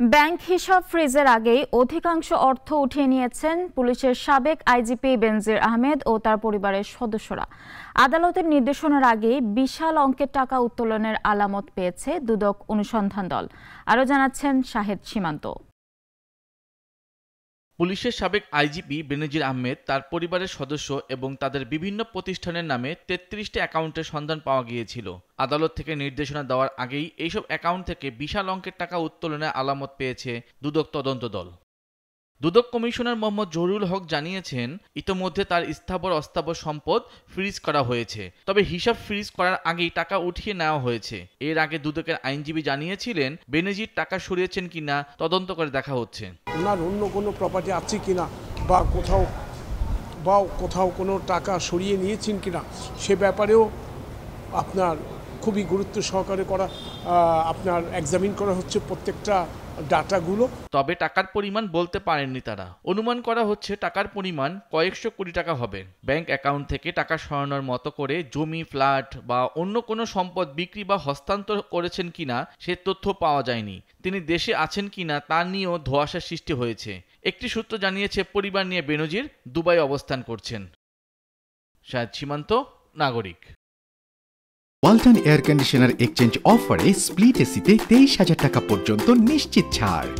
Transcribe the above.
Bank হিসাব ফ্রিজের আগেই অধিকাংশ অর্থ উঠিয়ে নিয়েছেন পুলিশের সাবেক আইজিপি বেনজির আহমেদ ও তার পরিবারের সদস্যরা। আদালতের নির্দেশনার আগেই বিশাল অঙ্কের টাকা উত্তোলনের আলামত পেয়েছে দুদক অনুসন্ধান দল। আরও জানাচ্ছেন শাহেদ সীমান্ত। পুলিশের সাবেক আইজিপি বেনজির আহমেদ, তার পরিবারের সদস্য এবং তাদের বিভিন্ন প্রতিষ্ঠানের নামে ৩৩টি অ্যাকাউন্টের সন্ধান পাওয়া গিয়েছিল। আদালত থেকে নির্দেশনা দেওয়ার আগেই এইসব অ্যাকাউন্ট থেকে বিশাল অঙ্কের টাকা উত্তোলনের আলামত পেয়েছে দুদক তদন্ত দল। দুদক কমিশনার মোহাম্মদ জহুরুল হক জানিয়েছেন, ইতোমধ্যে তার স্থাবর অস্থাবর সম্পদ ফ্রিজ করা হয়েছে, তবে হিসাব ফ্রিজ করার আগেই টাকা উঠিয়ে নেওয়া হয়েছে। এর আগে দুদকের আইনজীবী জানিয়েছিলেন, বেনজির টাকা সরিয়েছেন কিনা তদন্ত করে দেখা হচ্ছে। ওনার অন্য কোনো প্রপার্টি আছে কিনা বা কোথাও কোনো টাকা সরিয়ে নিয়েছেন কিনা সে ব্যাপারেও আপনার খুবই গুরুত্ব সহকারে আপনার এক্সামিন করা হচ্ছে প্রত্যেকটা ডাটাগুলো। তবে টাকার পরিমাণ বলতে পারেননি তারা। অনুমান করা হচ্ছে টাকার পরিমাণ কয়েকশো কোটি টাকা হবে। ব্যাংক অ্যাকাউন্ট থেকে টাকা সরানোর মতো করে জমি, ফ্ল্যাট বা অন্য কোনো সম্পদ বিক্রি বা হস্তান্তর করেছেন কিনা সে তথ্য পাওয়া যায়নি। তিনি দেশে আছেন কিনা তা নিয়েও ধোঁয়াশার সৃষ্টি হয়েছে। একটি সূত্র জানিয়েছে, পরিবার নিয়ে বেনজির দুবাই অবস্থান করছেন। শাহেদ সীমান্ত, নাগরিক। ওয়ালটন এয়ার কন্ডিশনার এক্সচেঞ্জ অফারে স্প্লিট এসিতে 23,000 টাকা পর্যন্ত নিশ্চিত ছাড়।